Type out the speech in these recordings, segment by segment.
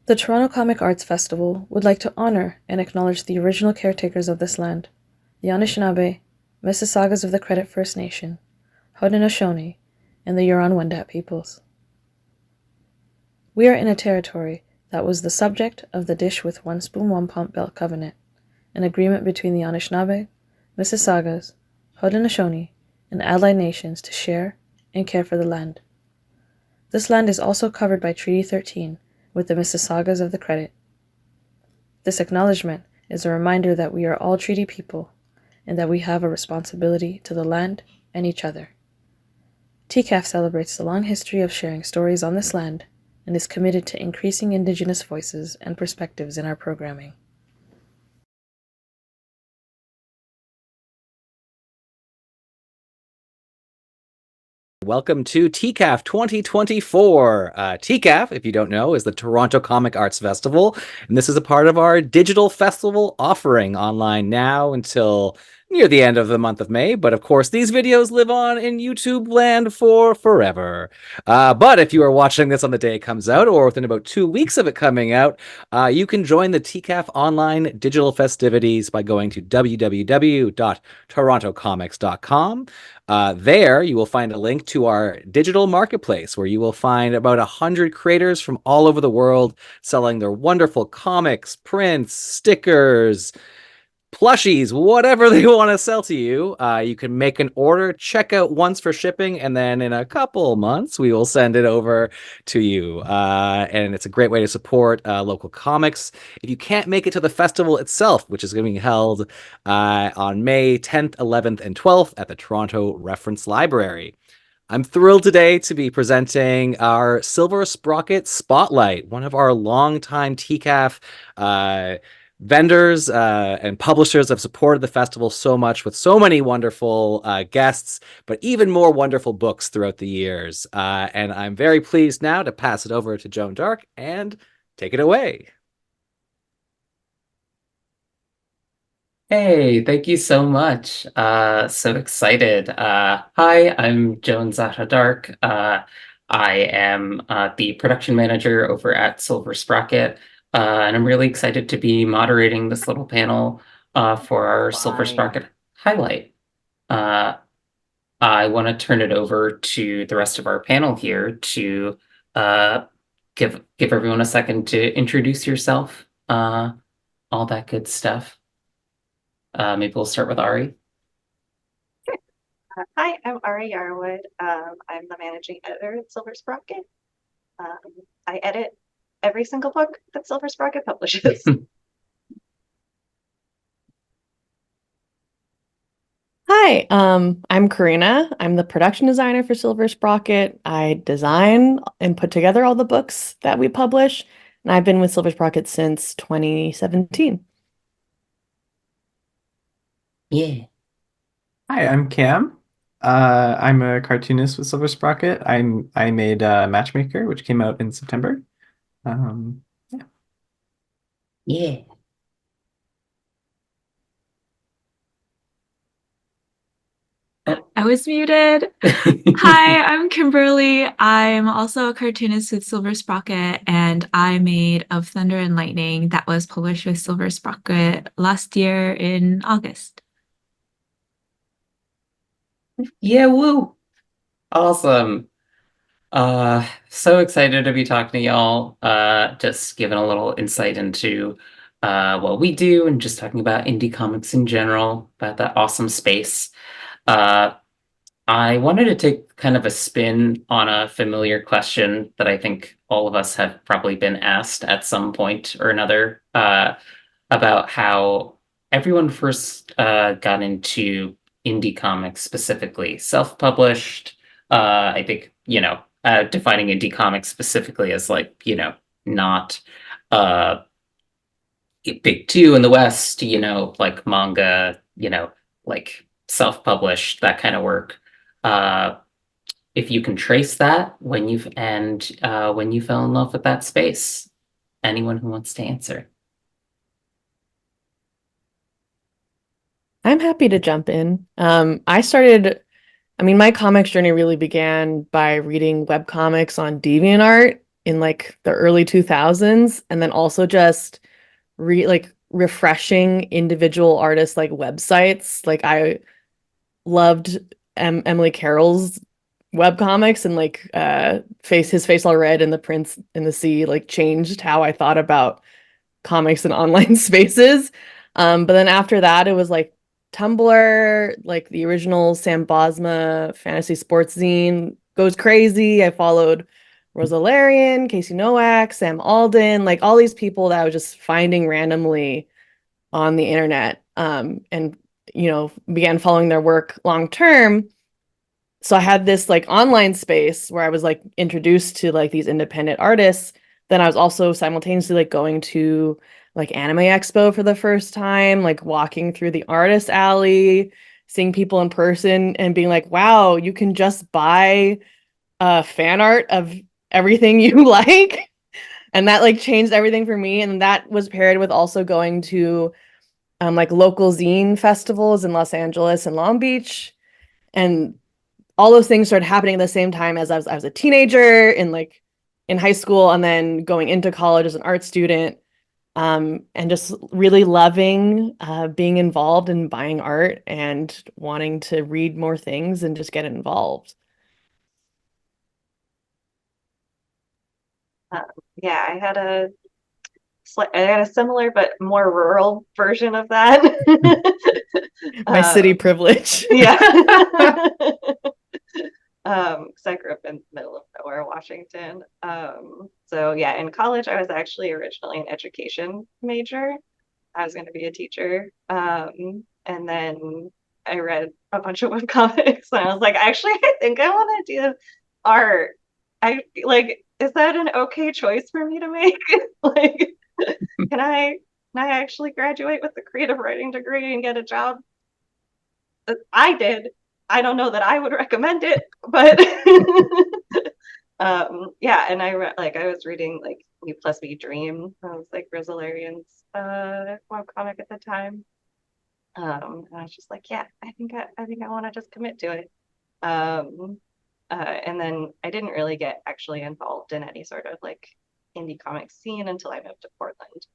The Toronto Comic Arts Festival would like to honor and acknowledge the original caretakers of this land, the Anishinaabe, Mississaugas of the Credit First Nation, Haudenosaunee, and the Huron-Wendat peoples. We are in a territory that was the subject of the Dish with One Spoon One Pump Belt Covenant, an agreement between the Anishinaabe, Mississaugas, Haudenosaunee, and allied nations to share and care for the land. This land is also covered by Treaty 13 with the Mississaugas of the Credit. This acknowledgement is a reminder that we are all treaty people and that we have a responsibility to the land and each other. TCAF celebrates the long history of sharing stories on this land and is committed to increasing Indigenous voices and perspectives in our programming. Welcome to TCAF 2024. TCAF, if you don't know, is the Toronto Comic Arts Festival, and this is a part of our digital festival offering online now until near the end of the month of May. But of course, these videos live on in YouTube land for forever. But if you are watching this on the day it comes out, or within about 2 weeks of it coming out, you can join the TCAF online digital festivities by going to www.torontocomics.com. There, you will find a link to our digital marketplace where you will find about 100 creators from all over the world selling their wonderful comics, prints, stickers, plushies, whatever they want to sell to you. You can make an order, check out once for shipping, and then in a couple months, we will send it over to you. And it's a great way to support local comics. If you can't make it to the festival itself, which is going to be held on May 10th, 11th, and 12th at the Toronto Reference Library. I'm thrilled today to be presenting our Silver Sprocket Spotlight, one of our longtime TCAF vendors and publishers have supported the festival so much with so many wonderful guests, but even more wonderful books throughout the years. And I'm very pleased now to pass it over to Joan Dark and take it away. Hey, thank you so much. So excited. Hi, I'm Joan Zahra Dark. I am the production manager over at Silver Sprocket, and I'm really excited to be moderating this little panel for our Silver Sprocket highlight. I want to turn it over to the rest of our panel here to give everyone a second to introduce yourself, all that good stuff. Maybe we'll start with Ari. Hi, I'm Ari Yarwood. I'm the managing editor at Silver Sprocket. I edit every single book that Silver Sprocket publishes. Hi, I'm Carina. I'm the production designer for Silver Sprocket. I design and put together all the books that we publish, and I've been with Silver Sprocket since 2017. Yeah. Hi, I'm Cam. I'm a cartoonist with Silver Sprocket. I made Matchmaker, which came out in September. Yeah. Yeah. I was muted. Hi, I'm Kimberly. I'm also a cartoonist with Silver Sprocket, and I made Of Thunder and Lightning that was published with Silver Sprocket last year in August. Yeah, woo. Awesome. So excited to be talking to y'all. Just giving a little insight into what we do and just talking about indie comics in general, about that awesome space. I wanted to take kind of a spin on a familiar question that I think all of us have probably been asked at some point or another, about how everyone first got into indie comics, specifically self-published. I think, defining indie comics specifically as like, not big two in the West, like manga, like self-published, that kind of work. If you can trace that when you fell in love with that space. Anyone who wants to answer? I'm happy to jump in. My comics journey really began by reading webcomics on DeviantArt in like the early 2000s, and then also just refreshing individual artists like websites. Like I loved Emily Carroll's webcomics, and like his face all red and the prince in the sea like changed how I thought about comics and online spaces. But then after that, it was like Tumblr, like the original Sam Bosma fantasy sports zine goes crazy. I followed Rosa Larian, Casey Nowak, Sam Alden, like all these people that I was just finding randomly on the internet, and began following their work long term. So I had this like online space where I was like introduced to like these independent artists. Then I was also simultaneously like going to like Anime Expo for the first time, like walking through the artist alley, seeing people in person and being like, wow, you can just buy fan art of everything you like. And that like changed everything for me. And that was paired with also going to like local zine festivals in Los Angeles and Long Beach. And all those things started happening at the same time as I was a teenager in high school, and then going into college as an art student, and just really loving being involved in buying art and wanting to read more things and just get involved. Yeah, I had a similar but more rural version of that. My city privilege. Yeah. Because I grew up in the middle of nowhere, Washington. So yeah, in college, I was actually originally an education major. I was going to be a teacher. And then I read a bunch of webcomics and I was like, actually, I think I want to do art. Is that an okay choice for me to make? Like, can I actually graduate with a creative writing degree and get a job? I did. I don't know that I would recommend it, but yeah, and I was reading like U plus V Dream. That was like Rosa Larian's webcomic at the time. And I was just like, yeah, I think I want to just commit to it. And then I didn't really get actually involved in any sort of like indie comic scene until I moved to Portland,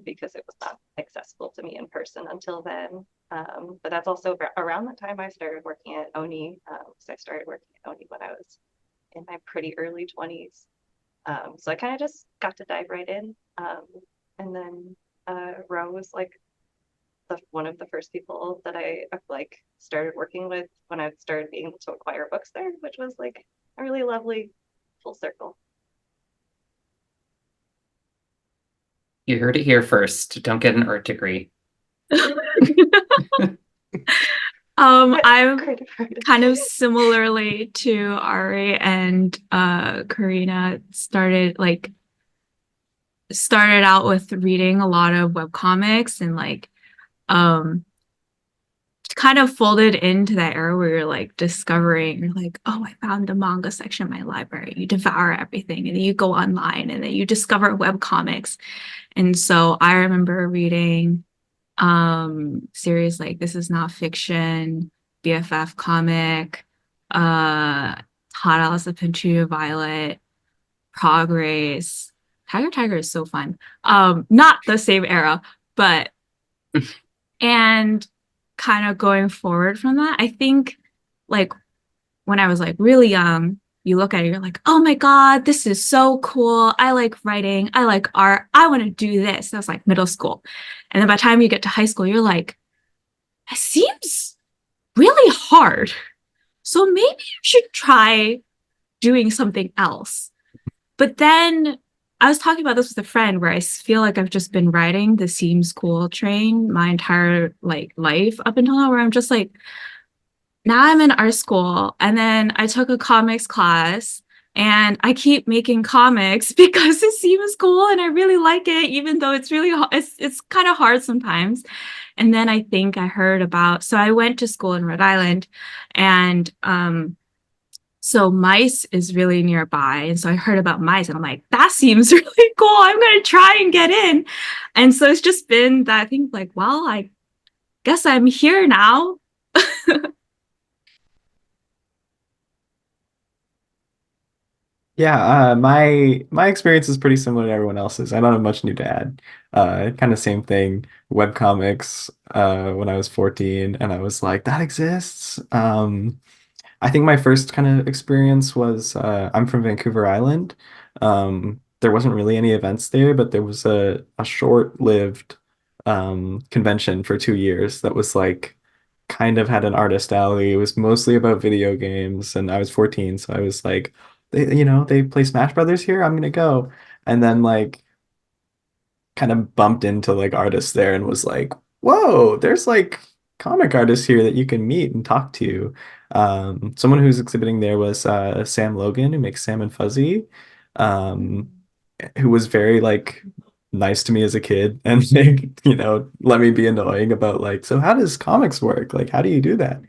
because it was not accessible to me in person until then. But that's also around the time I started working at Oni. So I started working at Oni when I was in my pretty early 20s. So I kind of just got to dive right in. And then Ro was like one of the first people that I like started working with when I started being able to acquire books there, which was like a really lovely full circle. You heard it here first. Don't get an art degree. I'm kind of similarly to Ari and Carina started out with reading a lot of webcomics and kind of folded into that era where you're like discovering, you're like, oh, I found a manga section in my library. You devour everything and then you go online and then you discover webcomics. And so I remember reading series like This Is Not Fiction, BFF Comic, Hot Alice of Pentunia Violet, Progress. Tiger is so fun. Not the same era, but and kind of going forward from that, I think like when I was like really young, you look at it, you're like, oh my God, this is so cool. I like writing. I like art. I want to do this. That's like middle school. And then by the time you get to high school, you're like, it seems really hard. So maybe you should try doing something else. But then I was talking about this with a friend where I feel like I've just been riding the seems cool train my entire like life up until now, where I'm just like, now I'm in art school and then I took a comics class and I keep making comics because it seems cool and I really like it, even though it's really it's kind of hard sometimes. And then I think I heard about, so I went to school in Rhode Island, and so Mice is really nearby. And so I heard about Mice and I'm like, that seems really cool. I'm going to try and get in. And so it's just been that I think like, well, I guess I'm here now. Yeah, my experience is pretty similar to everyone else's. I don't have much new to add. Kind of same thing. Webcomics, when I was 14, and I was like, that exists. I think my first kind of experience was I'm from Vancouver Island. There wasn't really any events there, but there was a short-lived convention for 2 years that was like kind of had an artist alley. It was mostly about video games, and I was 14, so I was like, they play Smash Brothers here. I'm gonna go. And then like kind of bumped into like artists there and was like, whoa, there's like comic artists here that you can meet and talk to. Someone who's exhibiting there was Sam Logan, who makes Sam and Fuzzy, um, who was very like nice to me as a kid and like, let me be annoying about like, so how does comics work? Like, how do you do that?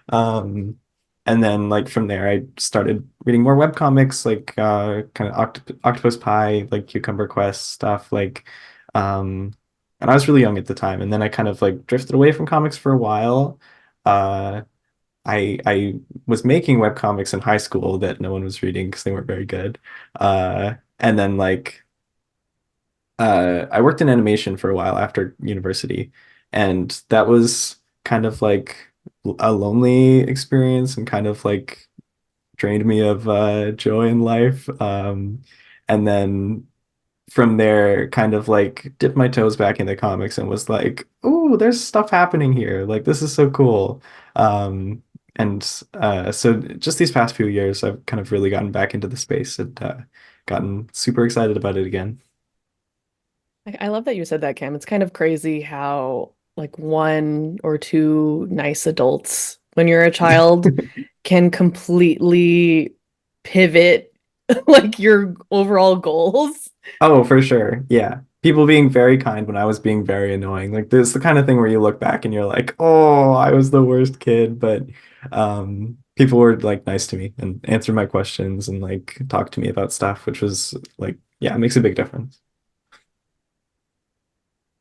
Um, and then like from there, I started reading more web comics, like kind of Octopus Pie, like Cucumber Quest stuff, like and I was really young at the time, and then I kind of like drifted away from comics for a while. Uh, I was making web comics in high school that no one was reading because they weren't very good. And then like I worked in animation for a while after university, and that was kind of like a lonely experience and kind of like drained me of joy in life. And then from there, kind of like dipped my toes back into comics and was like, oh, there's stuff happening here. Like, this is so cool. And so just these past few years, I've kind of really gotten back into the space and gotten super excited about it again. I love that you said that, Cam. It's kind of crazy how like one or two nice adults when you're a child can completely pivot like your overall goals. Oh, for sure. Yeah. People being very kind when I was being very annoying. Like this is the kind of thing where you look back and you're like, oh, I was the worst kid. But people were like nice to me and answered my questions and like talked to me about stuff, which was like, yeah, it makes a big difference.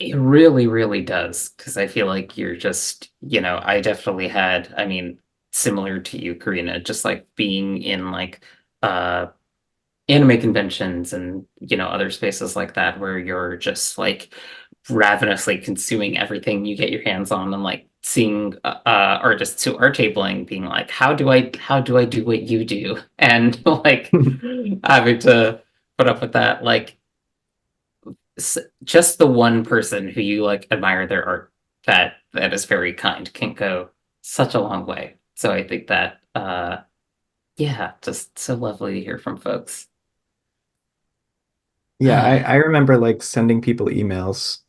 It really, really does. Because I feel like you're just, I definitely had, I mean, similar to you, Karina, just like being in like anime conventions and other spaces like that where you're just like ravenously consuming everything you get your hands on and like seeing artists who are tabling being like how do I do what you do and like having to put up with that like just the one person who you like admire their art that is very kind can go such a long way. So I think that yeah, just so lovely to hear from folks. Yeah, I remember like sending people emails,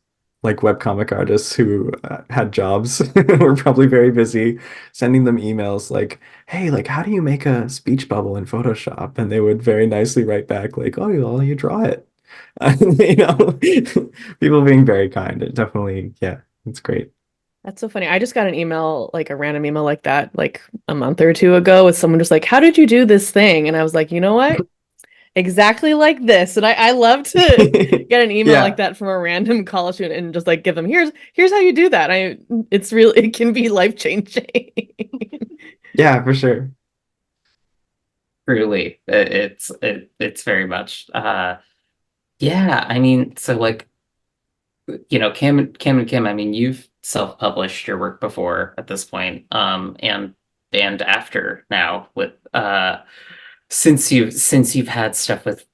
like webcomic artists who had jobs, were probably very busy, sending them emails like, hey, like, how do you make a speech bubble in Photoshop? And they would very nicely write back like, oh, well, you draw it. You know, people being very kind. It definitely, yeah, it's great. That's so funny. I just got an email, like a random email like that, like a month or two ago with someone just like, how did you do this thing? And I was like, you know what? Exactly like this. And I love to get an email like Yeah, that from a random college student and just like give them, here's how you do that. It's really, it can be life changing. yeah, for sure. Truly, it's very much yeah, I mean, so like Cam and Kim, I mean, you've self-published your work before at this point, and after now with since you've had stuff with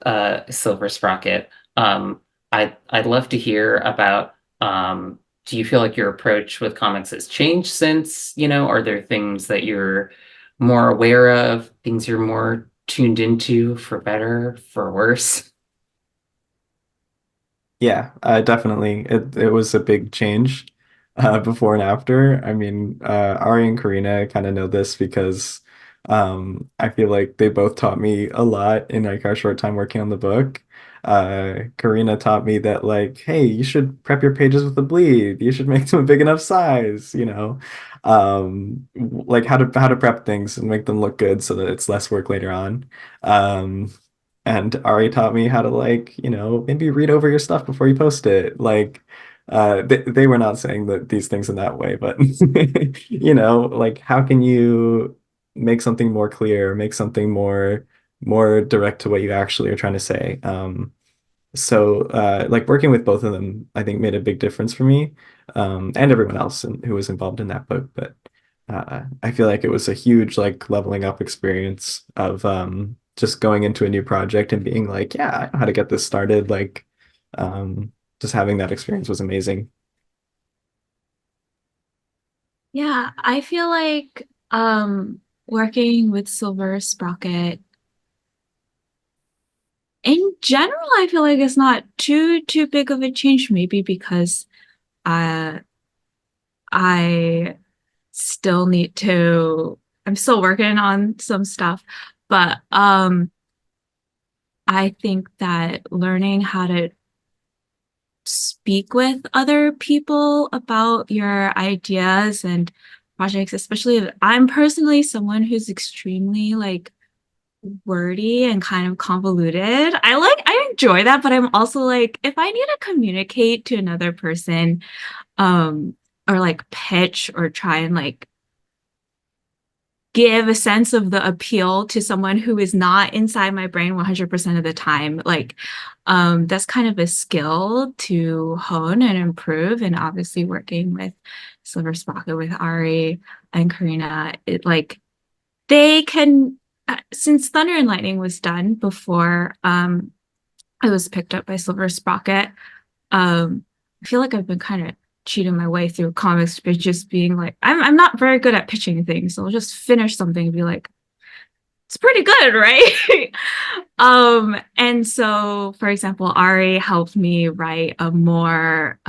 Silver Sprocket. I'd love to hear about do you feel like your approach with comics has changed since, are there things that you're more aware of, things you're more tuned into for better, for worse? Yeah, definitely. It was a big change before and after. I mean, Ari and Karina kind of know this because I feel like they both taught me a lot in like our short time working on the book. Karina taught me that like, hey, you should prep your pages with a bleed. You should make them a big enough size, like how to prep things and make them look good so that it's less work later on. Um, and Ari taught me how to like, maybe read over your stuff before you post it. Like, they were not saying that these things in that way, but like how can you make something more clear, make something more more direct to what you actually are trying to say. So like working with both of them, I think made a big difference for me, and everyone else who was involved in that book. But I feel like it was a huge like leveling up experience of just going into a new project and being like, yeah, I know how to get this started. Like just having that experience was amazing. Yeah, I feel like working with Silver Sprocket in general, I feel like it's not too big of a change, maybe because uh I still need to I'm still working on some stuff, but I think that learning how to speak with other people about your ideas and projects, especially if I'm personally someone who's extremely like wordy and kind of convoluted. I enjoy that, but I'm also like, if I need to communicate to another person, um, or like pitch or try and like give a sense of the appeal to someone who is not inside my brain 100% of the time, like that's kind of a skill to hone and improve. And obviously working with Silver Sprocket with Ari and Carina, it like they can since Thunder and Lightning was done before it was picked up by Silver Sprocket, I feel like I've been kind of cheating my way through comics by just being like, I'm not very good at pitching things, so I'll just finish something and be like, it's pretty good, right? And so for example, Ari helped me write a more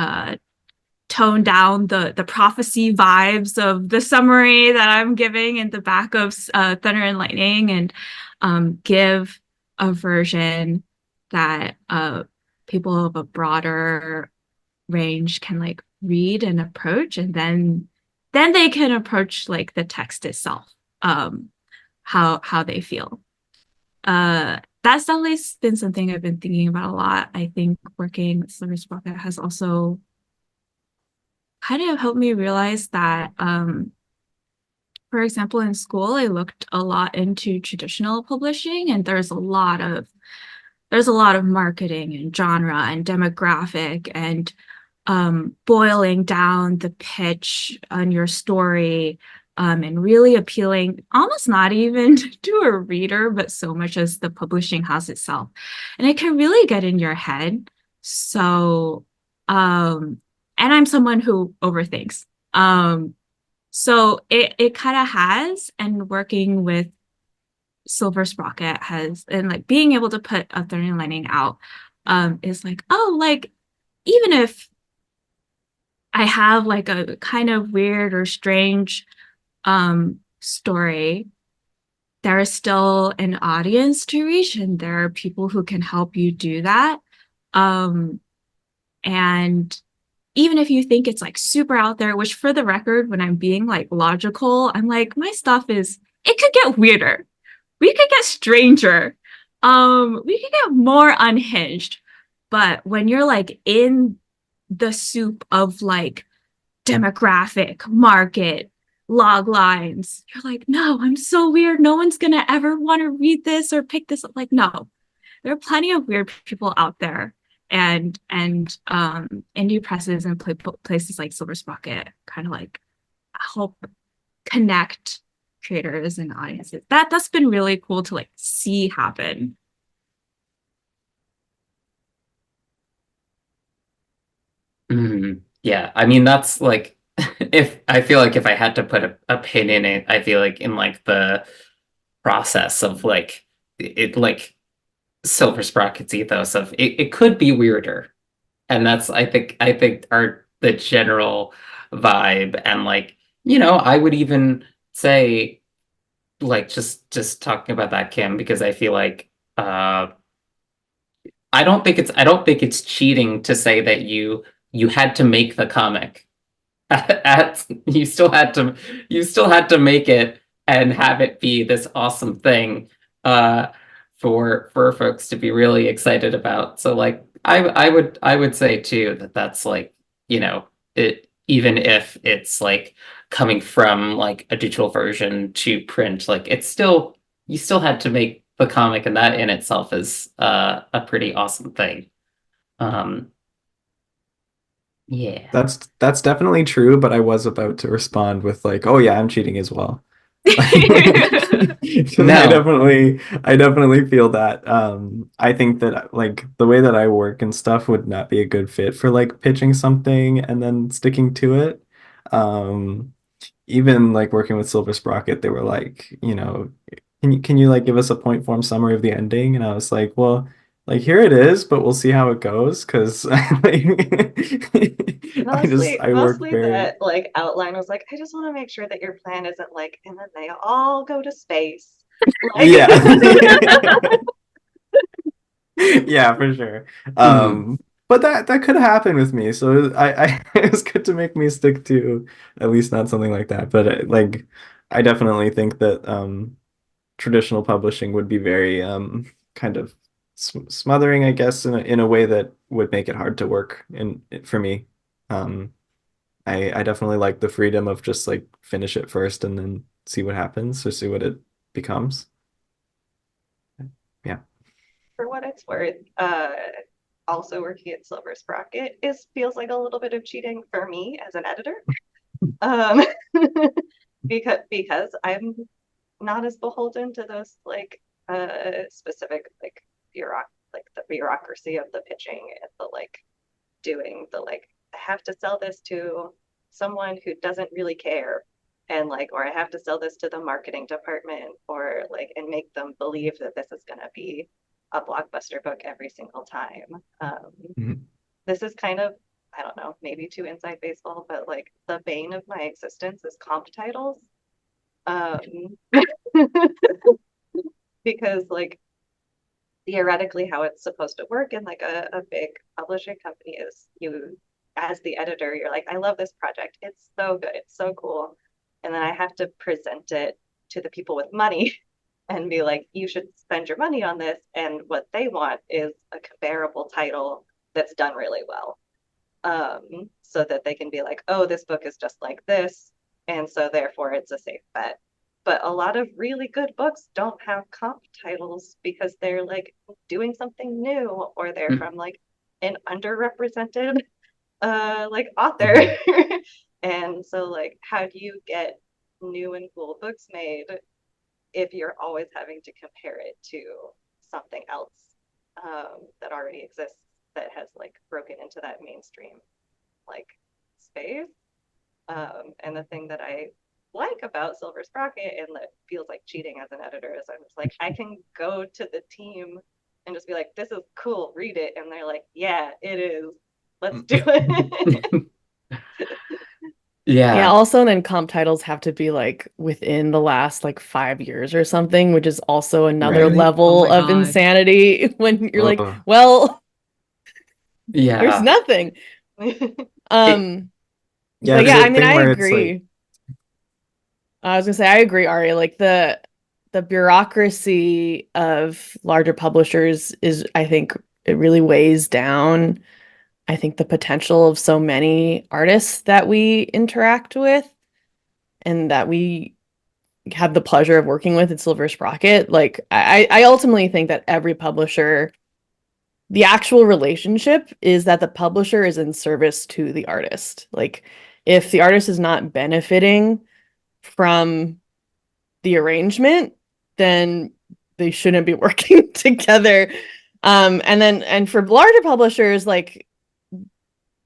tone down the prophecy vibes of the summary that I'm giving in the back of Thunder and Lightning, and give a version that people of a broader range can like read and approach, and then they can approach like the text itself, how they feel. That's definitely been something I've been thinking about a lot. I think working with Silver Sprocket has also kind of helped me realize that, for example, in school, I looked a lot into traditional publishing, and there's a lot of marketing and genre and demographic and boiling down the pitch on your story, and really appealing almost not even to a reader, but so much as the publishing house itself. And it can really get in your head. So, and I'm someone who overthinks. So it kind of has, and working with Silver Sprocket has, and like being able to put a Thunder and Lightning out, is like, oh, like even if I have like a kind of weird or strange story, there is still an audience to reach, and there are people who can help you do that. And even if you think it's like super out there, which for the record, when I'm being like logical, I'm like, my stuff is, it could get weirder. We could get stranger. We could get more unhinged. But when you're like in the soup of like demographic, market, log lines, you're like, no, I'm so weird. No one's gonna ever want to read this or pick this up. Like, no, there are plenty of weird people out there. And indie presses and places like Silver Sprocket kind of like help connect creators and audiences. That's been really cool to like see happen. Yeah, I mean that's like if I feel like if I had to put a pin in it, I feel like in like the process of like it like Silver Sprocket's ethos of it could be weirder. And that's I think are the general vibe. And like, I would even say like just talking about that, Kim, because I feel like I don't think it's cheating to say that you had to make the comic. You still had to make it and have it be this awesome thing for folks to be really excited about. So like I would say too that that's like, it, even if it's like coming from like a digital version to print, like it's still, you still had to make the comic, and that in itself is a pretty awesome thing. Yeah. That's definitely true, but I was about to respond with like, oh yeah, I'm cheating as well. No. I definitely feel that. I think that like the way that I work and stuff would not be a good fit for like pitching something and then sticking to it. Even like working with Silver Sprocket, they were like, can you like give us a point form summary of the ending? And I was like, well, like here it is, but we'll see how it goes because I work Mostly very that like outline was like, I just want to make sure that your plan isn't like, and then they all go to space. Like, yeah. Yeah, for sure. But that could happen with me. So it was good to make me stick to at least not something like that. But like I definitely think that traditional publishing would be very kind of smothering, I guess, in a way that would make it hard to work for me. Um, I definitely like the freedom of just like finish it first and then see what happens or see what it becomes. Yeah. for what it's worth, also working at Silver Sprocket feels like a little bit of cheating for me as an editor. Um, because I'm not as beholden to those like specific like the bureaucracy of the pitching and the like doing the like I have to sell this to someone who doesn't really care and like or I have to sell this to the marketing department or like and make them believe that this is going to be a blockbuster book every single time. This is kind of I don't know, maybe too inside baseball, but like the bane of my existence is comp titles. Because like theoretically how it's supposed to work in like a big publishing company is you as the editor, you're like, I love this project. It's so good. It's so cool. And then I have to present it to the people with money and be like, you should spend your money on this. And what they want is a comparable title that's done really well. So that they can be like, oh, this book is just like this. And so therefore it's a safe bet. But a lot of really good books don't have comp titles because they're like doing something new or they're from like an underrepresented like author. And so like how do you get new and cool books made if you're always having to compare it to something else that already exists that has like broken into that mainstream like space? And the thing that I like about Silver Sprocket and that feels like cheating as an editor is I'm just like, I can go to the team and just be like, this is cool, read it. And they're like, yeah, it is. Let's do it. Yeah. Yeah, also then comp titles have to be like within the last like 5 years or something, which is also another Right. level Oh my of God. insanity when you're like, Ugh. well, there's Yeah. nothing. Yeah, But it's yeah, a I mean, thing I where it's like, agree. I was gonna say I agree, Ari. Like the bureaucracy of larger publishers is, I think, it really weighs down, I think, the potential of so many artists that we interact with and that we have the pleasure of working with at Silver Sprocket. Like I ultimately think that every publisher, the actual relationship is that the publisher is in service to the artist. Like if the artist is not benefiting from the arrangement, then they shouldn't be working together. And for larger publishers, like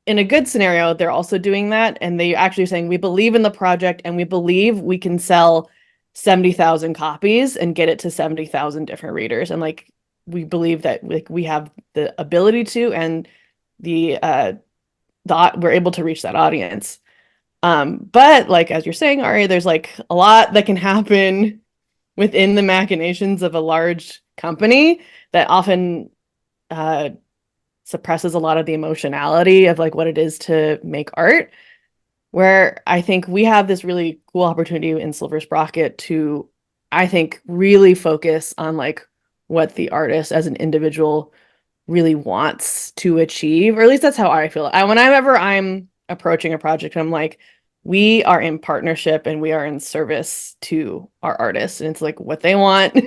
in a good scenario, they're also doing that. And they actually saying, we believe in the project and we believe we can sell 70,000 copies and get it to 70,000 different readers. And like, we believe that like we have the ability to, and the we're able to reach that audience. But like, as you're saying, Ari, there's like a lot that can happen within the machinations of a large company that often suppresses a lot of the emotionality of like what it is to make art, where I think we have this really cool opportunity in Silver Sprocket to, I think, really focus on like what the artist as an individual really wants to achieve, or at least that's how I feel. Whenever I'm approaching a project, I'm like, we are in partnership and we are in service to our artists, and it's like what they want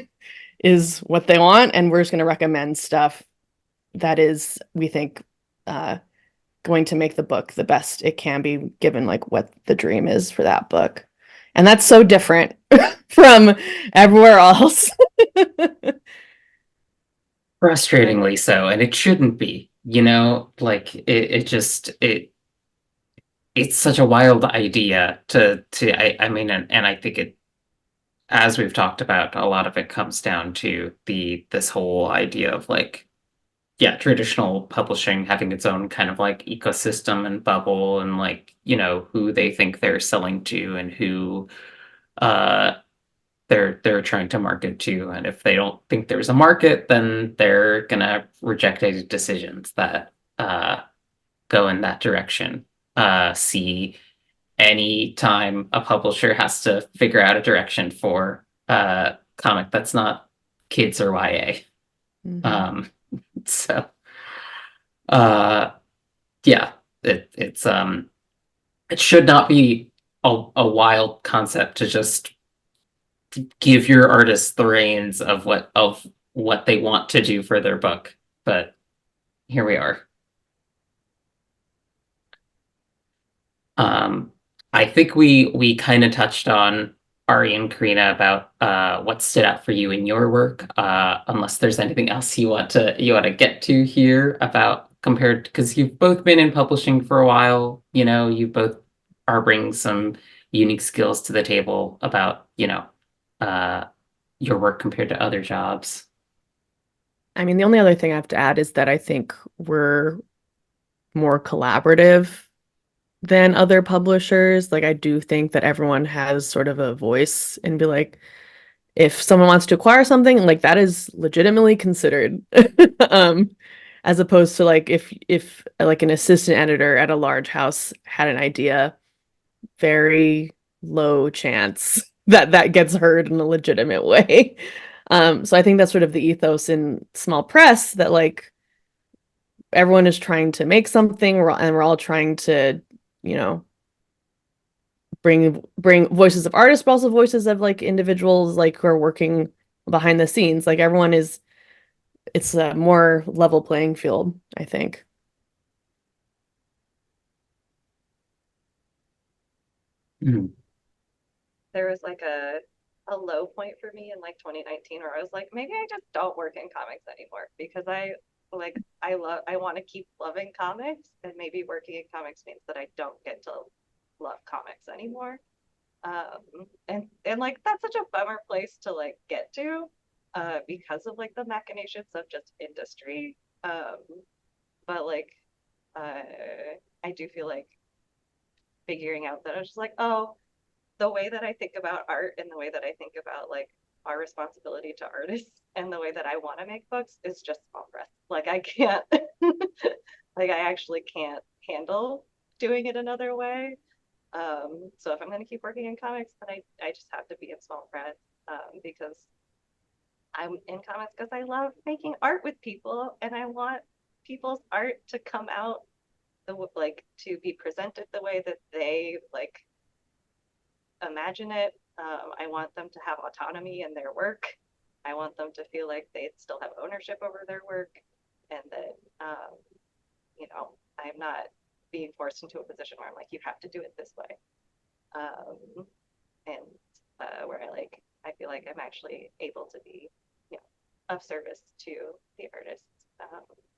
is what they want, and we're just going to recommend stuff that is, we think, going to make the book the best it can be, given like what the dream is for that book. And that's so different from everywhere else. Frustratingly so, and it shouldn't be, like it's such a wild idea I mean, and I think it, as we've talked about, a lot of it comes down to this whole idea of like, yeah, traditional publishing having its own kind of like ecosystem and bubble, and like, who they think they're selling to and who uh they're trying to market to. And if they don't think there's a market, then they're gonna reject any decisions that go in that direction. See, any time a publisher has to figure out a direction for a comic that's not kids or YA. Mhm. So yeah, it should not be a wild concept to just give your artists the reins of what they want to do for their book. But here we are. I think we kind of touched on, Ari and Carina, about what stood out for you in your work. Unless there's anything else you want to get to here about, compared, because you've both been in publishing for a while. You both are bringing some unique skills to the table about your work compared to other jobs. I mean, the only other thing I have to add is that I think we're more collaborative than other publishers. Like, I do think that everyone has sort of a voice, and be like, if someone wants to acquire something, like, that is legitimately considered. As opposed to like, if like an assistant editor at a large house had an idea, very low chance that that gets heard in a legitimate way. So I think that's sort of the ethos in small press, that like everyone is trying to make something, and we're all trying to, you know, bring voices of artists, but also voices of like individuals like who are working behind the scenes. Like, everyone is, it's a more level playing field, I think. There was like a low point for me in like 2019 where I was like, maybe I just don't work in comics anymore, because I want to keep loving comics, and maybe working in comics means that I don't get to love comics anymore. And like, that's such a bummer place to like get to, because of like the machinations of just industry. But like, I do feel like figuring out that I was just like, oh, the way that I think about art, and the way that I think about like our responsibility to artists, and the way that I want to make books is just small press. Like, I can't, like, I actually can't handle doing it another way. So if I'm going to keep working in comics, then I just have to be in small press, because I'm in comics because I love making art with people, and I want people's art to come out like, to be presented the way that they like imagine it. I want them to have autonomy in their work. I want them to feel like they still have ownership over their work, and that I'm not being forced into a position where I'm like, you have to do it this way. And where I feel like I'm actually able to be, of service to the artists,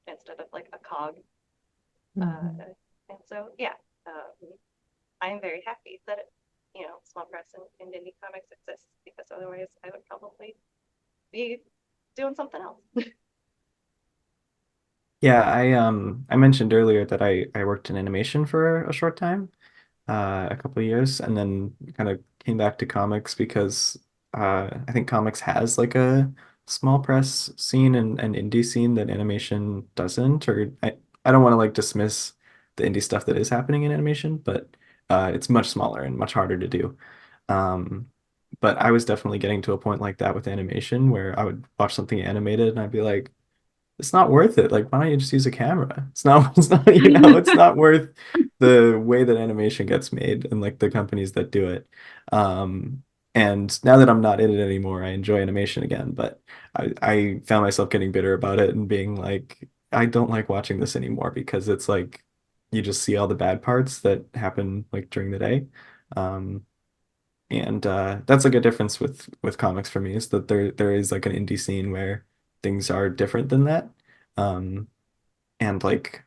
instead of like a cog. And so, yeah, I'm very happy that small press and indie comics exists, because otherwise I would probably be doing something else. Yeah, I mentioned earlier that I worked in animation for a short time, a couple of years, and then kind of came back to comics because I think comics has like a small press scene and indie scene that animation doesn't. Or I don't want to like dismiss the indie stuff that is happening in animation, but it's much smaller and much harder to do. Um, but I was definitely getting to a point like that with animation, where I would watch something animated and I'd be like, it's not worth it. Like, why don't you just use a camera? It's not, it's not worth the way that animation gets made and like the companies that do it. And now that I'm not in it anymore, I enjoy animation again. But I found myself getting bitter about it and being like, I don't like watching this anymore because it's like you just see all the bad parts that happen like during the day. Um, and that's like a difference with comics for me is that there is like an indie scene where things are different than that. Um, and like,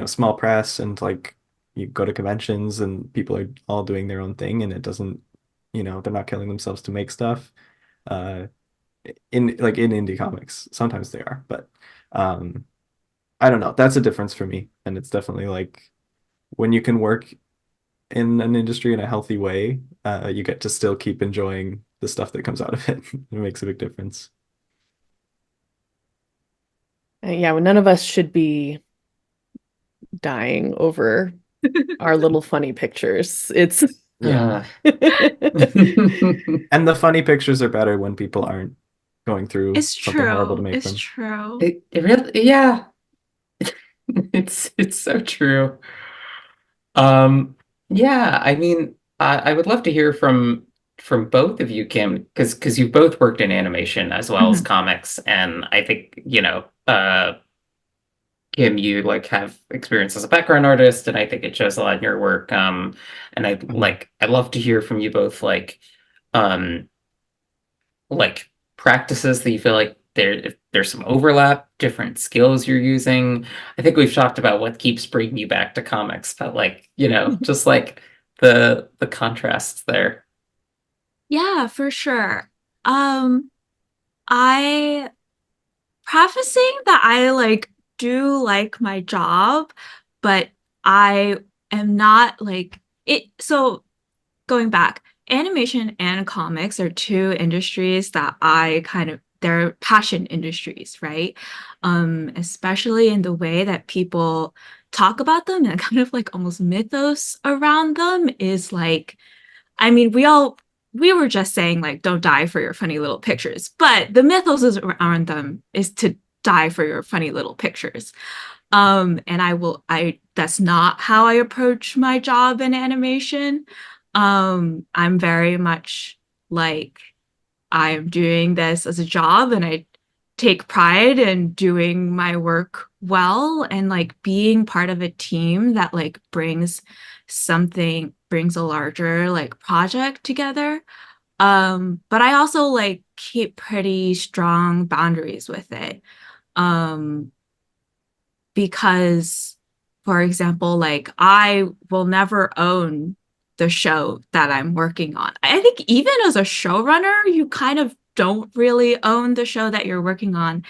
small press and like you go to conventions and people are all doing their own thing and it doesn't, they're not killing themselves to make stuff. Uh, in indie comics, sometimes they are, but um, I don't know. That's a difference for me. And it's definitely like when you can work in an industry in a healthy way, you get to still keep enjoying the stuff that comes out of it. It makes a big difference. Yeah, well, none of us should be dying over our little funny pictures. It's Yeah. And the funny pictures are better when people aren't going through It's something horrible to true. make It's them. true. It really, yeah, it's so true. Yeah, I mean, I would love to hear from both of you, Kim, because you've both worked in animation as well as Mhm. comics, and I think, Kim, you like have experience as a background artist, and I think it shows a lot in your work. And I'd love to hear from you both, um, like practices that you feel like if there's some overlap, different skills you're using. I think we've talked about what keeps bringing you back to comics, but just like the contrasts there. Yeah, for sure. Um, I prefacing that I do like my job, but I am not like it. So going back, animation and comics are two industries that they're passion industries, right? Especially in the way that people talk about them and kind of like almost mythos around them is like, I mean, we were just saying like don't die for your funny little pictures, but the mythos around them is to die for your funny little pictures. And I that's not how I approach my job in animation. I'm very much like I'm doing this as a job and I take pride in doing my work well and like being part of a team that like brings a larger like project together. But I also like keep pretty strong boundaries with it. Um, because for example, like I will never own the show that I'm working on. I think even as a showrunner, you kind of don't really own the show that you're working on.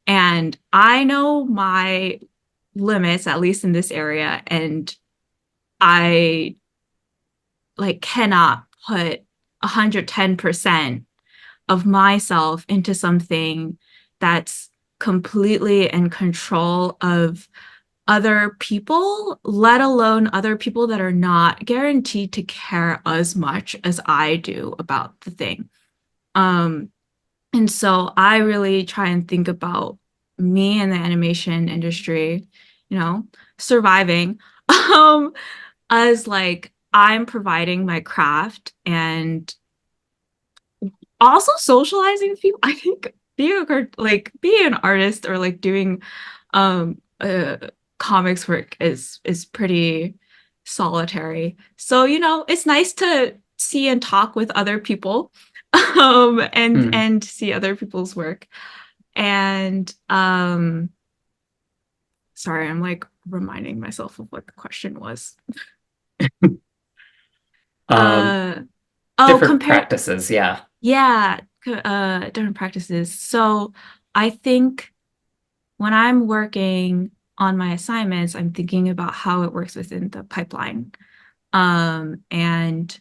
And I know my limits, at least in this area, and I like cannot put 110% of myself into something that's completely in control of other people, let alone other people that are not guaranteed to care as much as I do about the thing. Um, and so I really try and think about me in the animation industry, you know, surviving, um, as like I'm providing my craft and also socializing with people. I think being an artist or like doing uh comics work is pretty solitary. So, it's nice to see and talk with other people Hmm. and see other people's work. And sorry, I'm like reminding myself of what the question was. Um, Uh oh, Different compare practices, yeah. yeah, different practices. So I think when I'm working on my assignments, I'm thinking about how it works within the pipeline. And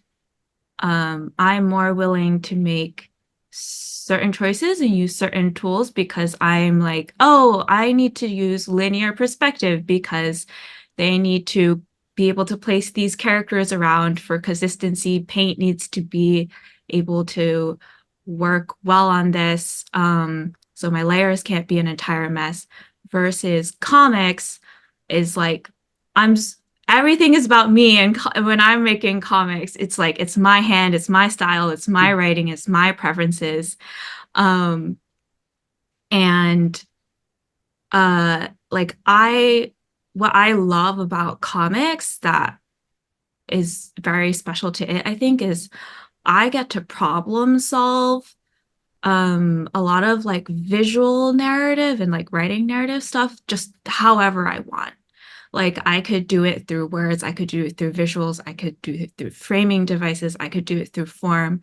I'm more willing to make certain choices and use certain tools because I'm like, oh, I need to use linear perspective because they need to be able to place these characters around for consistency. Paint needs to be able to work well on this. So my layers can't be an entire mess versus comics is like, I'm everything is about me. And when I'm making comics, it's like it's my hand, it's my style, it's my writing, it's my preferences. And like what I love about comics that is very special to it, I think, is I get to problem solve a lot of like visual narrative and like writing narrative stuff just however I want. Like I could do it through words, I could do it through visuals, I could do it through framing devices, I could do it through form.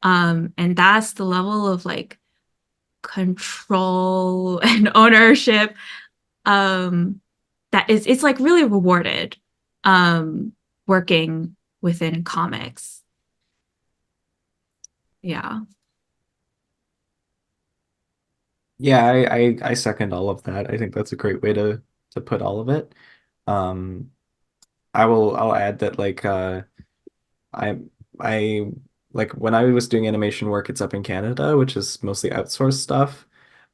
And that's the level of like control and ownership that is, it's like really rewarded working within comics. Yeah. Yeah, I second all of that. I think that's a great way to put all of it. Um, I'll add that like I I like when I was doing animation work, it's up in Canada, which is mostly outsourced stuff.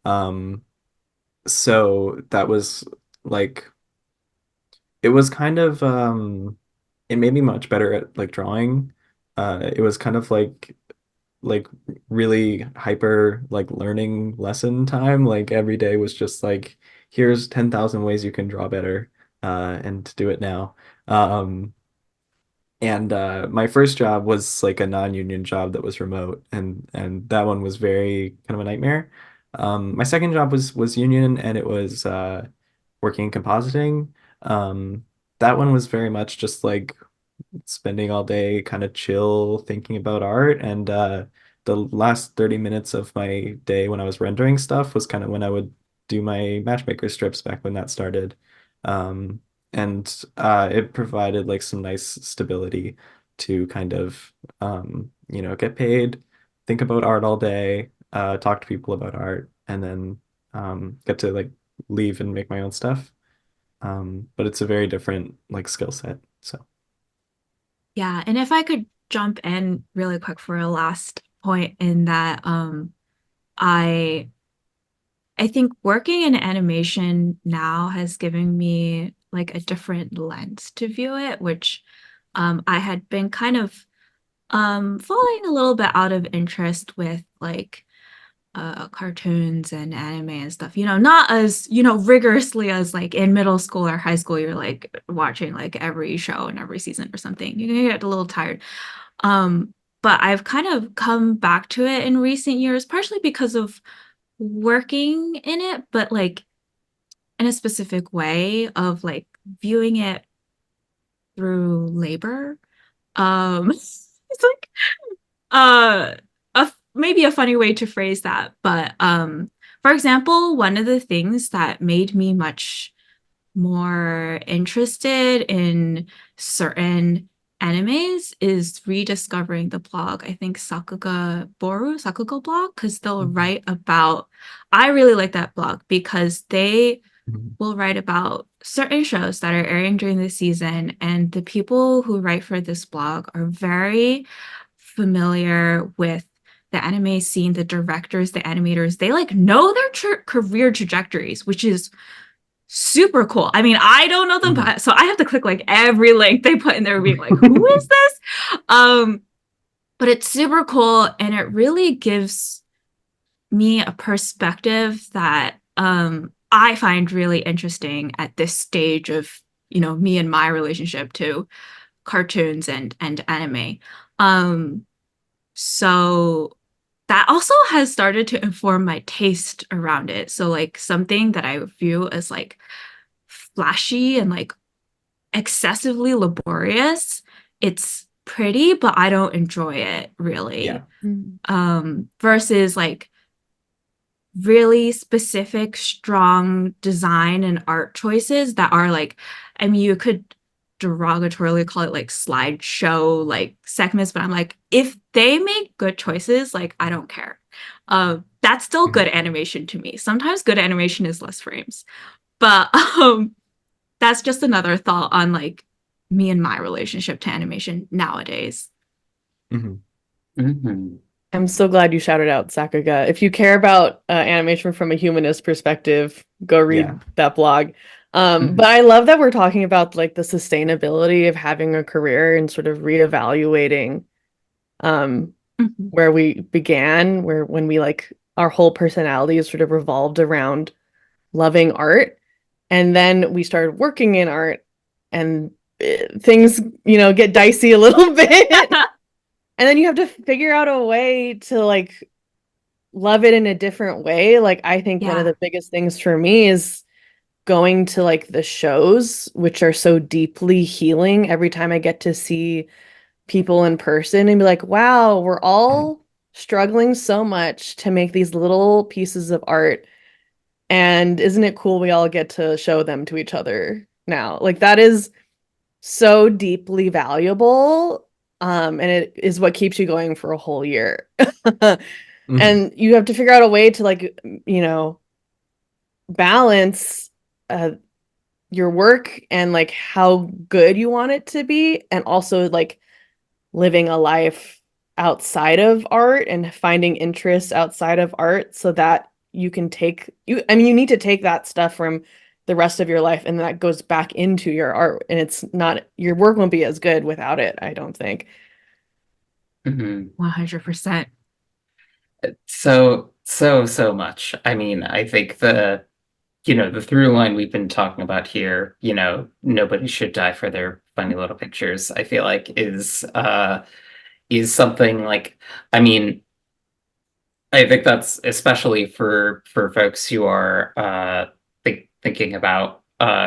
Um, so that was like it was kind of it made me much better at like drawing. It was kind of like really hyper like learning lesson time. Like every day was just like here's 10,000 ways you can draw better and do it now. Um and my first job was like a non-union job that was remote, and that one was very kind of a nightmare. My second job was union, and it was working in compositing. That one was very much just like spending all day kind of chill thinking about art, and the last 30 minutes of my day when I was rendering stuff was kind of when I would do my Matchmaker strips back when that started. Um, and it provided like some nice stability to kind of get paid, think about art all day, talk to people about art, and then get to like leave and make my own stuff. But it's a very different like skill set. So Yeah, and if I could jump in really quick for a last point in that, I I think working in animation now has given me like a different lens to view it, which I had been kind of falling a little bit out of interest with like cartoons and anime and stuff, not as, rigorously as like in middle school or high school, you're like watching like every show and every season or something. You get a little tired. But I've kind of come back to it in recent years, partially because of working in it, but like in a specific way of like viewing it through labor. It's like uh maybe a funny way to phrase that, but for example, one of the things that made me much more interested in certain animes is rediscovering the blog. I think Sakuga blog, because they'll write about, I really like that blog because they will write about certain shows that are airing during the season, and the people who write for this blog are very familiar with the anime scene, the directors, the animators. They like know their career trajectories, which is super cool. I mean, I don't know them, but so I have to click like every link they put in there being like, who is this? But it's super cool, and it really gives me a perspective that I find really interesting at this stage of, me and my relationship to cartoons and anime. So that also has started to inform my taste around it. So like something that I view as like flashy and like excessively laborious, it's pretty, but I don't enjoy it really. yeah. Versus like really specific, strong design and art choices that are like, I mean, you could derogatorily call it like slideshow like segments, but I'm like, if they make good choices, like I don't care. That's still good animation to me. Sometimes good animation is less frames, but that's just another thought on like me and my relationship to animation nowadays. I'm so glad you shouted out Sakuga. If you care about animation from a humanist perspective, go read that blog. But I love that we're talking about like the sustainability of having a career and sort of reevaluating where we began, when we like our whole personality is sort of revolved around loving art. And then we started working in art, and things, get dicey a little bit. And then you have to figure out a way to like love it in a different way. Like I think one of Yeah. the biggest things for me is going to like the shows, which are so deeply healing every time I get to see people in person and be like, wow, we're all struggling so much to make these little pieces of art. And isn't it cool we all get to show them to each other now? Like that is so deeply valuable. And it is what keeps you going for a whole year. And you have to figure out a way to like, balance your work and like how good you want it to be, and also like living a life outside of art and finding interests outside of art so that you can you need to take that stuff from the rest of your life and that goes back into your art, and it's not, your work won't be as good without it, I don't think. 100%. So much. I mean, I think the through line we've been talking about here, nobody should die for their funny little pictures, I feel like is something like, I mean, I think that's especially for folks who are thinking about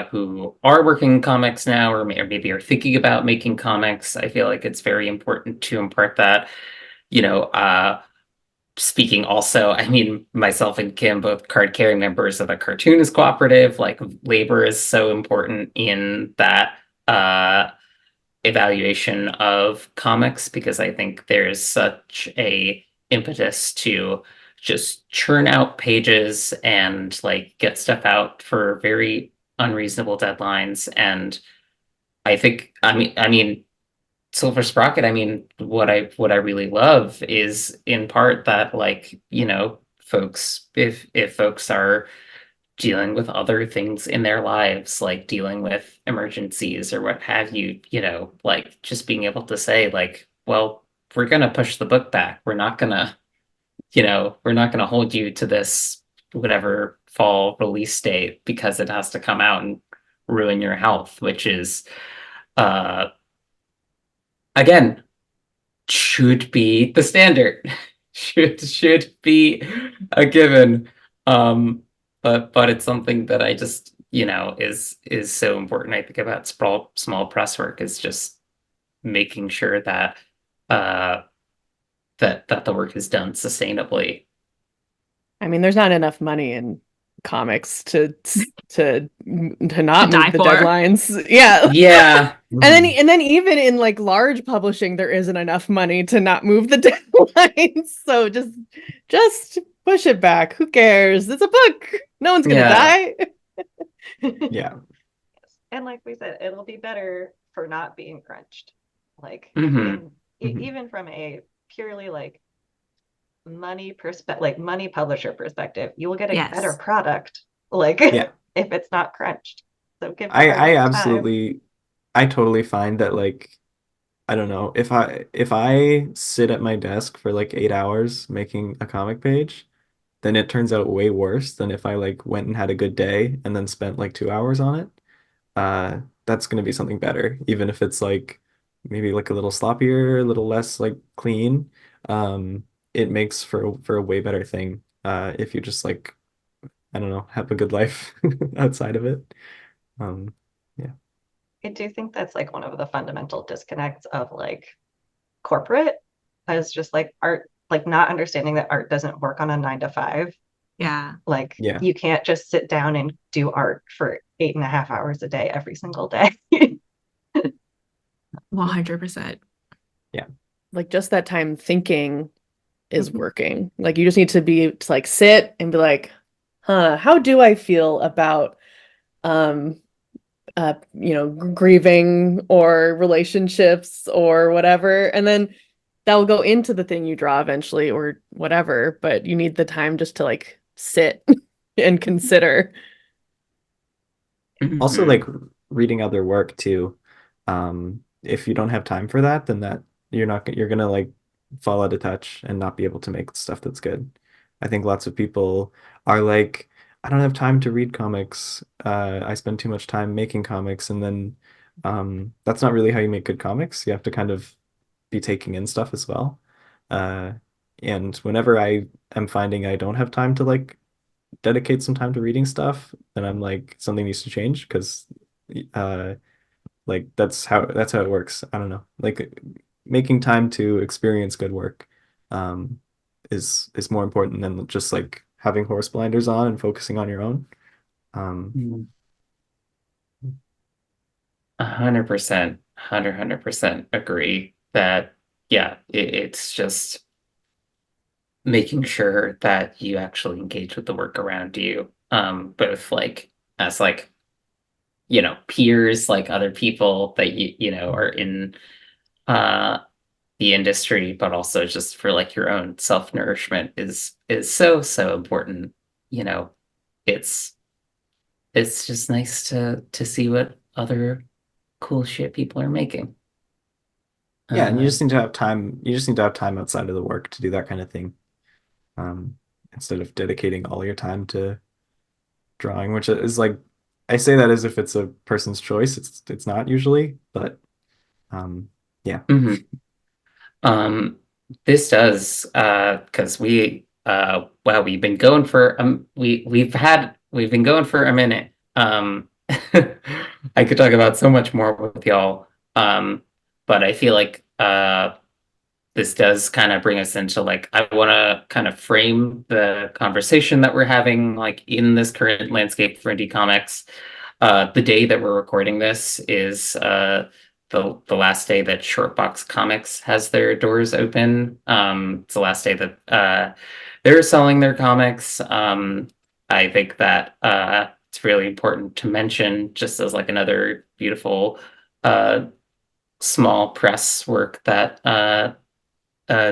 who are working in comics now, or maybe are thinking about making comics. I feel like it's very important to impart that, speaking also, I mean, myself and Kim, both card-carrying members of a cartoonist cooperative, like labor is so important in that evaluation of comics, because I think there's such a impetus to just churn out pages and like get stuff out for very unreasonable deadlines. And I mean, Silver Sprocket, I mean, what I really love is in part that, like, folks, if folks are dealing with other things in their lives, like dealing with emergencies or what have you, like just being able to say, like, well, we're gonna push the book back. We're not gonna hold you to this whatever fall release date because it has to come out and ruin your health, which is again, should be the standard. should be a given. But it's something that I just, is so important. I think about small press work is just making sure that that the work is done sustainably. I mean, there's not enough money in comics to not To die move the for. deadlines. Yeah. Yeah. And then even in like large publishing, there isn't enough money to not move the deadlines. So just push it back. Who cares? It's a book. No one's gonna die. Yeah. And like we said, it'll be better for not being crunched. Like even from a purely like money publisher perspective, you will get a better product. Like Yeah. if it's not crunched. So give I time. absolutely, I totally find that like, I don't know, if I sit at my desk for like 8 hours making a comic page, then it turns out way worse than if I like went and had a good day and then spent like 2 hours on it. That's gonna be something better, even if it's like maybe like a little sloppier, a little less like clean. It makes for a way better thing. If you just like, I don't know, have a good life outside of it. Yeah. I do think that's like one of the fundamental disconnects of like corporate, is just like art, like not understanding that art doesn't work on a 9 to 5. Yeah. Like Yeah. you can't just sit down and do art for 8.5 hours a day every single day. 100%. Yeah. Like just that time thinking is working. Like you just need to like sit and be like, how do I feel about grieving or relationships or whatever, and then that will go into the thing you draw eventually or whatever, but you need the time just to like sit and consider. Also, like reading other work too. If you don't have time for that, then you're gonna like fall out of touch and not be able to make stuff that's good. I think lots of people are like, I don't have time to read comics. I spend too much time making comics, and then that's not really how you make good comics. You have to kind of be taking in stuff as well. Uh, and whenever I am finding I don't have time to like dedicate some time to reading stuff, then I'm like something needs to change because uh like that's how it works. I don't know. Like making time to experience good work um is more important than just like having horse blinders on and focusing on your own. Um 100%, 100% agree that, yeah, it's just making sure that you actually engage with the work around you, both like as like, peers, like other people that are in uh the industry, but also just for like your own self-nourishment is so, so important. You know, it's it's just nice to see what other cool shit people are making. yeah, and you Uh, just need to have time. You just need to have time outside of the work to do that kind of thing. Um Instead of dedicating all your time to drawing, which is like I say that as if it's a person's choice. It's not usually, but yeah. mhm. Um, this does because wow, we've been going for we've been going for a minute. I could talk about so much more with y'all. But I feel like this does kind of bring us into like I want to kind of frame the conversation that we're having like in this current landscape for indie comics. The day that we're recording this is the last day that Shortbox Comics has their doors open. It's the last day that they're selling their comics. I think that it's really important to mention just as like another beautiful uh, small press work that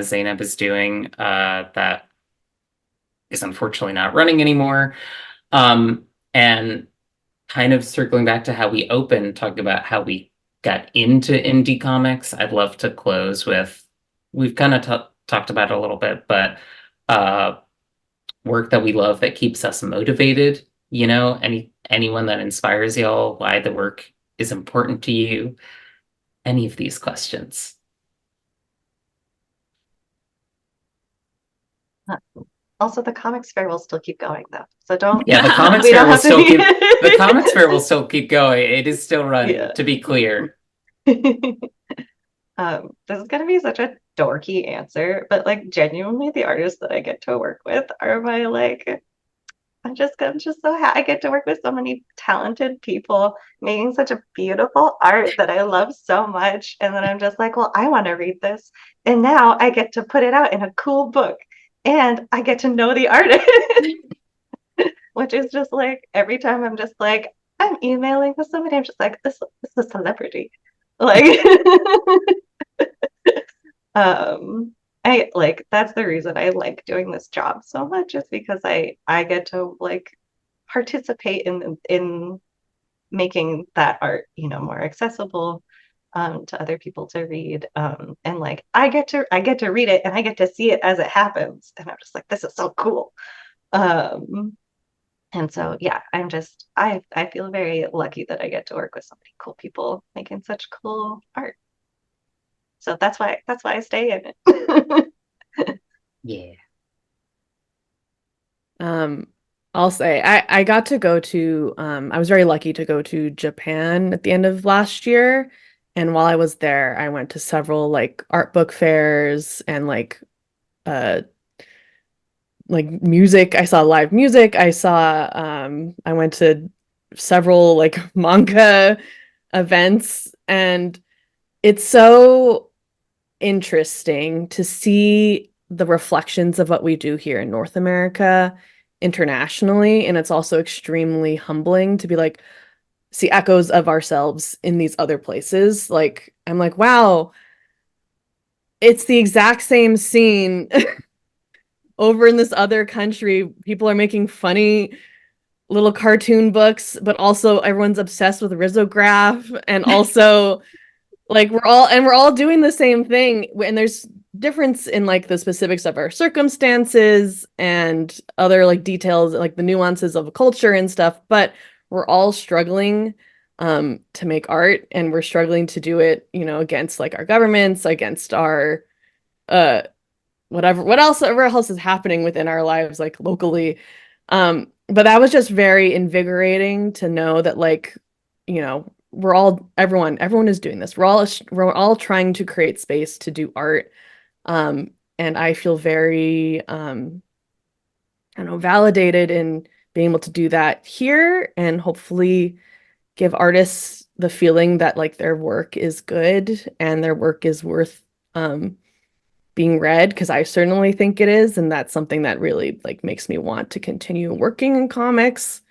Zainab is doing that is unfortunately not running anymore. And kind of circling back to how we opened, talking about how we got into indie comics, I'd love to close with we've kind of talked about it a little bit, but work that we love that keeps us motivated. Anyone that inspires y'all, why the work is important to you, any of these questions. Also, the comics fair will still keep going though, so don't. Yeah, the comics We fair don't will have to still be. keep the comics fair will still keep going. It is still running, Yeah. to be clear. This is gonna be such a dorky answer, but like genuinely, the artists that I get to work with are my like. I'm just so happy I get to work with so many talented people making such a beautiful art that I love so much, and then I'm just like, well, I want to read this, and now I get to put it out in a cool book, and I get to know the artist. Which is just like every time I'm just like I'm emailing with somebody, I'm just like this is a celebrity, like I like that's the reason I like doing this job so much is because I get to like participate in making that art more accessible to other people to read, and like I get to read it and I get to see it as it happens, and I'm just like this is so cool. um And so, yeah, I feel very lucky that I get to work with so many cool people making such cool art. So that's why I stay in it. Yeah. I'll say I got to go to I was very lucky to go to Japan at the end of last year. And while I was there, I went to several like art book fairs and uh music. I saw live music. I went to several like manga events, and it's so interesting to see the reflections of what we do here in North America internationally. And it's also extremely humbling to be like, see echoes of ourselves in these other places. Like, I'm like, wow, it's the exact same scene over in this other country. People are making funny little cartoon books, but also everyone's obsessed with risograph, and also like we're all doing the same thing, and there's difference in like the specifics of our circumstances and other like details, like the nuances of a culture and stuff, but we're all struggling to make art, and we're struggling to do it, you know, against like our governments, against our uh whatever else is happening within our lives, like locally. But that was just very invigorating to know that, like, you know, everyone is doing this. We're all trying to create space to do art. And I feel very I don't know, validated in being able to do that here, and hopefully give artists the feeling that like their work is good and their work is worth being read, because I certainly think it is, and that's something that really like makes me want to continue working in comics.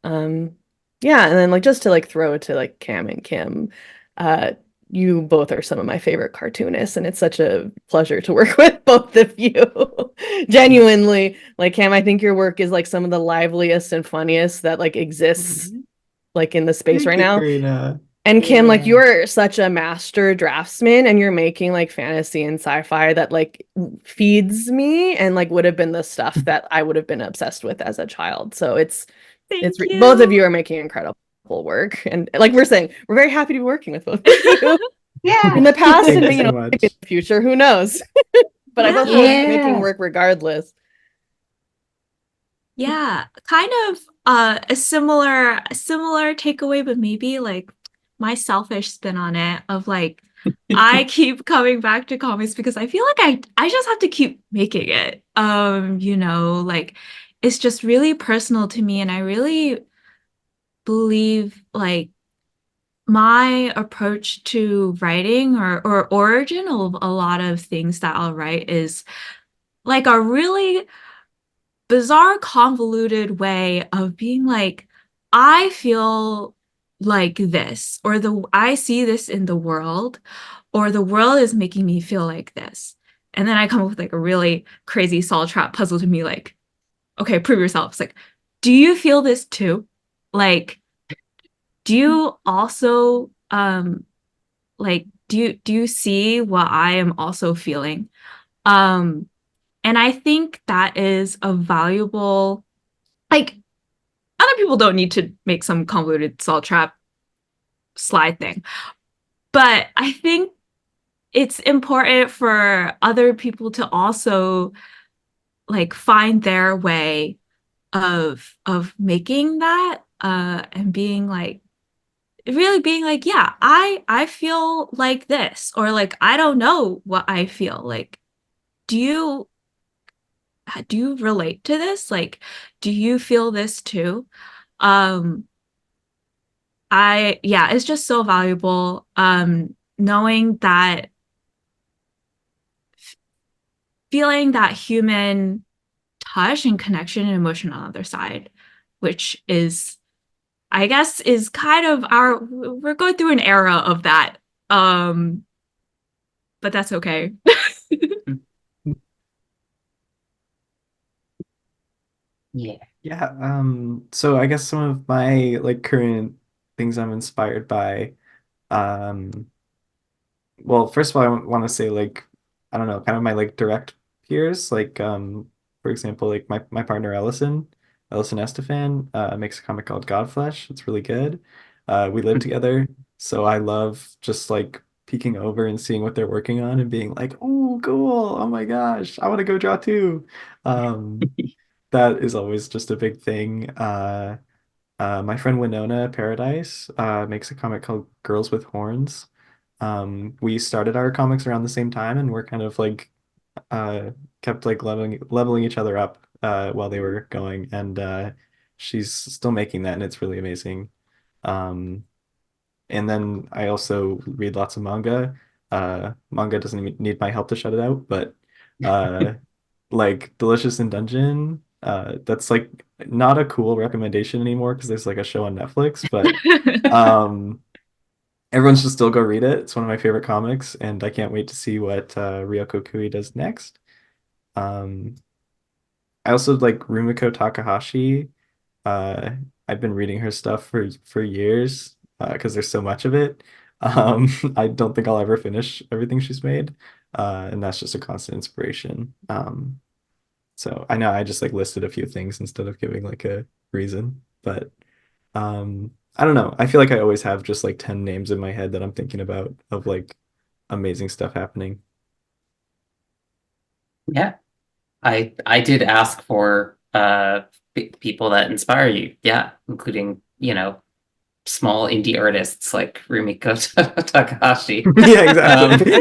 Yeah, and then like just to like throw it to like Cam and Kim, uh, you both are some of my favorite cartoonists, and it's such a pleasure to work with both of you. Genuinely, like Cam, I think your work is like some of the liveliest and funniest that like exists like in the space Thank right you, now. Karina. And Kim, like Yeah. you're such a master draftsman, and you're making like fantasy and sci-fi that like feeds me and like would have been the stuff that I would have been obsessed with as a child. So Thank both of you. you are making incredible work, and like we're saying, we're very happy to be working with both of you Yeah. in the past, Thank and you you so know, maybe in much. the future, who knows? But I both feel like you're making work regardless. Yeah, kind of a similar takeaway, but maybe like my selfish spin on it of like I keep coming back to comics because I feel like I just have to keep making it. You know, like it's just really personal to me, and I really believe like my approach to writing or origin of a lot of things that I'll write is like a really bizarre, convoluted way of being like, I feel like this, or I see this in the world, or the world is making me feel like this. And then I come up with like a really crazy solve trap puzzle to me, like, okay, prove yourself. It's like, do you feel this too? Like, do you also like do you see what I am also feeling? Um and I think that is a valuable, like, other people don't need to make some convoluted salt trap slide thing. But I think it's important for other people to also like find their way of making that and being like really being like, yeah, I feel like this, or like I don't know what I feel. Like, do you relate to this? Like, do you feel this too? Um yeah, it's just so valuable. Knowing that, feeling that human touch and connection and emotion on the other side, which is, I guess, is kind of we're going through an era of that. Um, but that's okay. Yeah. Yeah, so I guess some of my like current things I'm inspired by, um, well, first of all, I want to say like, I don't know, kind of my like direct peers, like for example, like my partner Ellison Estefan, makes a comic called Godflesh. It's really good. We live together, so I love just like peeking over and seeing what they're working on and being like, oh, cool. Oh my gosh, I want to go draw too. Um, that is always just a big thing. My friend Winona Paradise makes a comic called Girls with Horns. We started our comics around the same time, and we're kind of like uh, kept like leveling each other up while they were going, and she's still making that, and it's really amazing. Um, and then I also read lots of manga. Manga doesn't even need my help to shut it out, but uh, like Delicious in Dungeon, that's like not a cool recommendation anymore because there's like a show on Netflix, but um, everyone should still go read it. It's one of my favorite comics, and I can't wait to see what Ryoko Kui does next. Um, I also like Rumiko Takahashi. Uh, I've been reading her stuff for years because there's so much of it. I don't think I'll ever finish everything she's made. and that's just a constant inspiration. So I know I just like listed a few things instead of giving like a reason, but I don't know. I feel like I always have just like 10 names in my head that I'm thinking about of like amazing stuff happening. Yeah, I did ask for people that inspire you. Yeah, including, small indie artists like Rumiko Takahashi. Yeah, exactly.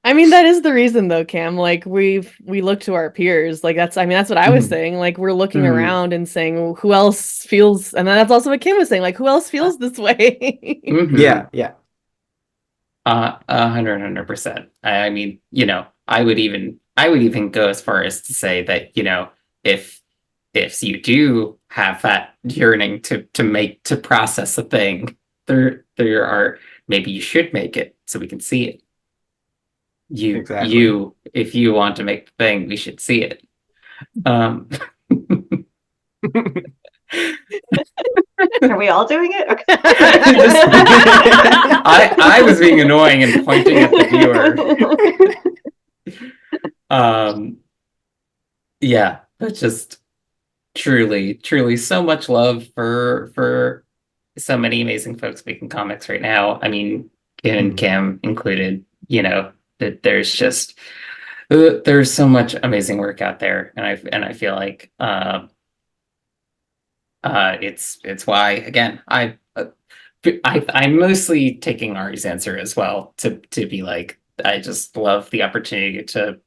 I mean, that is the reason though, Cam. Like we look to our peers. Like that's what I was Mhm. saying. Like we're looking Mhm. around and saying, well, who else feels, and then that's also what Kim was saying, like who else feels this way? Mhm. Yeah. 100%. I mean, I would even go as far as to say that, if you do have that yearning to process a thing, there are, maybe you should make it so we can see it. Exactly. If you want to make the thing, we should see it. Um, Are we all doing it? Okay. I was being annoying and pointing at the viewer. Yeah, but just truly so much love for so many amazing folks making comics right now. I mean, Kim and Kim included, that there's so much amazing work out there, and I feel like it's why, again, I'm mostly taking Ari's answer as well to be like, I just love the opportunity to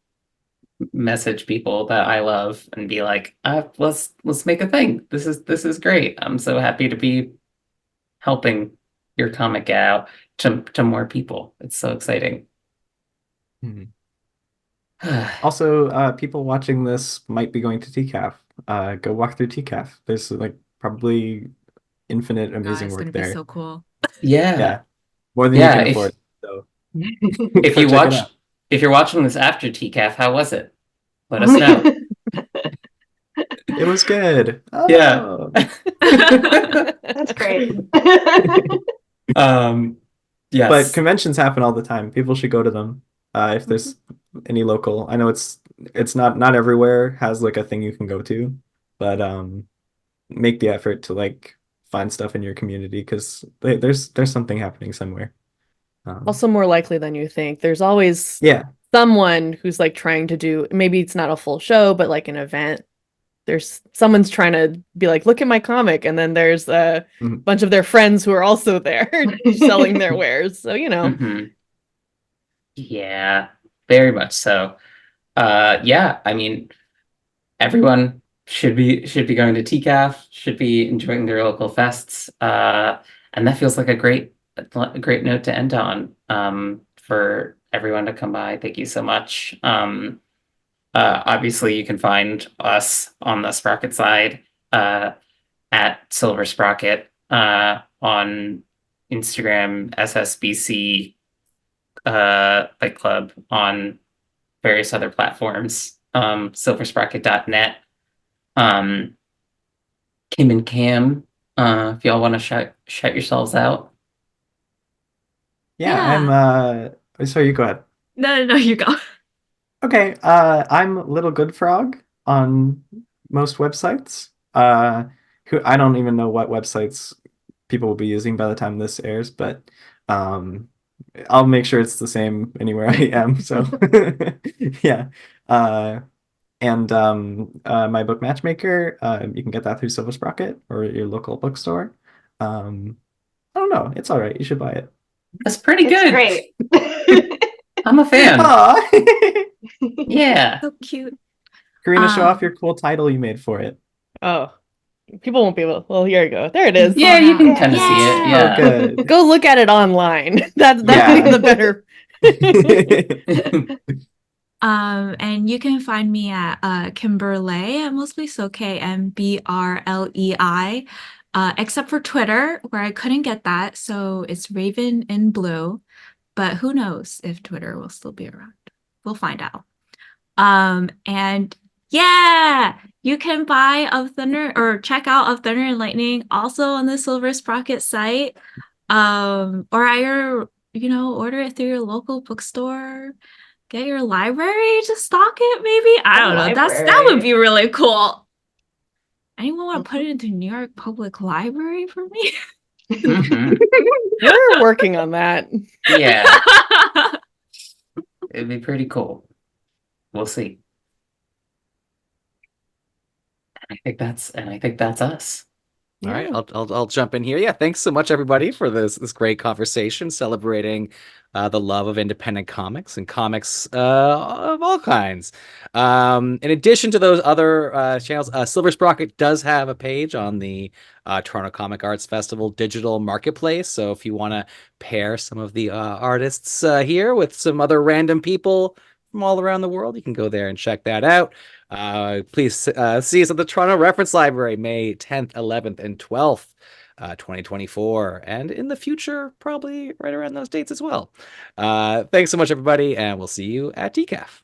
message people that I love and be like, let's make a thing. This is great. I'm so happy to be helping your comic get out to more people. It's so exciting. Mhm. Also, people watching this might be going to TCAF. Go walk through TCAF. There's like probably infinite amazing it's work gonna be there. so cool. Yeah, more than you Yeah, can afford. So if go you check it out. if you're watching this after TCAF, how was it? Let us know. It was good. Yeah. Oh. That's great. Yes. But conventions happen all the time. People should go to them. If there's any local, I know it's not everywhere has like a thing you can go to, but make the effort to like find stuff in your community because there's something happening somewhere. Also more likely than you think. There's always Yeah. someone who's like trying to do, maybe it's not a full show, but like an event. There's someone's trying to be like, look at my comic, and then there's a Mhm. bunch of their friends who are also there selling their wares. So Mhm. Yeah, very much so. Yeah, I mean, everyone should be going to TCAF, should be enjoying their local fests, and that feels like a great note to end on. For everyone to come by, thank you so much. Obviously, you can find us on the Sprocket side at Silver Sprocket, on Instagram, SSBC Fight Club, on various other platforms, silversprocket.net. Kim and Cam, if y'all want to shout yourselves out. Yeah, I'm sorry, you go ahead. No, you go. Okay, I'm Little Good Frog on most websites. Who I don't even know what websites people will be using by the time this airs, but I'll make sure it's the same anywhere I am. So yeah. And my book Matchmaker, you can get that through Silver Sprocket or your local bookstore. I don't know, it's all right. You should buy it. That's pretty It's good. great. I'm a fan. Aw. Yeah. So cute. Karina, show off your cool title you made for it. Oh, people won't be able. Well, here you go. There it is. Yeah, you can Yeah. kind of see it. Oh, Yeah. good. Go look at it online. That's Yeah. the better. And you can find me at Kimberley. I'm mostly so KMBRLEI, except for Twitter, where I couldn't get that. So it's Raven in Blue. But who knows if Twitter will still be around. We'll find out. And yeah, you can buy Of Thunder or check out Of Thunder and Lightning also on the Silver Sprocket site. Or order it through your local bookstore, get your library to stock it, maybe. I don't know. That would be really cool. Anyone want to put it into New York Public Library for me? Mhm. We're working on that. Yeah, it'd be pretty cool. We'll see. I think that's us. All right, Yeah. I'll jump in here. Yeah, thanks so much everybody for this great conversation celebrating the love of independent comics and comics of all kinds. In addition to those other channels, Silver Sprocket does have a page on the Toronto Comic Arts Festival digital marketplace. So if you want to pair some of the artists here with some other random people from all around the world, you can go there and check that out. Please see us at the Toronto Reference Library, May 10th, 11th, and 12th, 2024, and in the future, probably right around those dates as well. Thanks so much, everybody, and we'll see you at TCAF.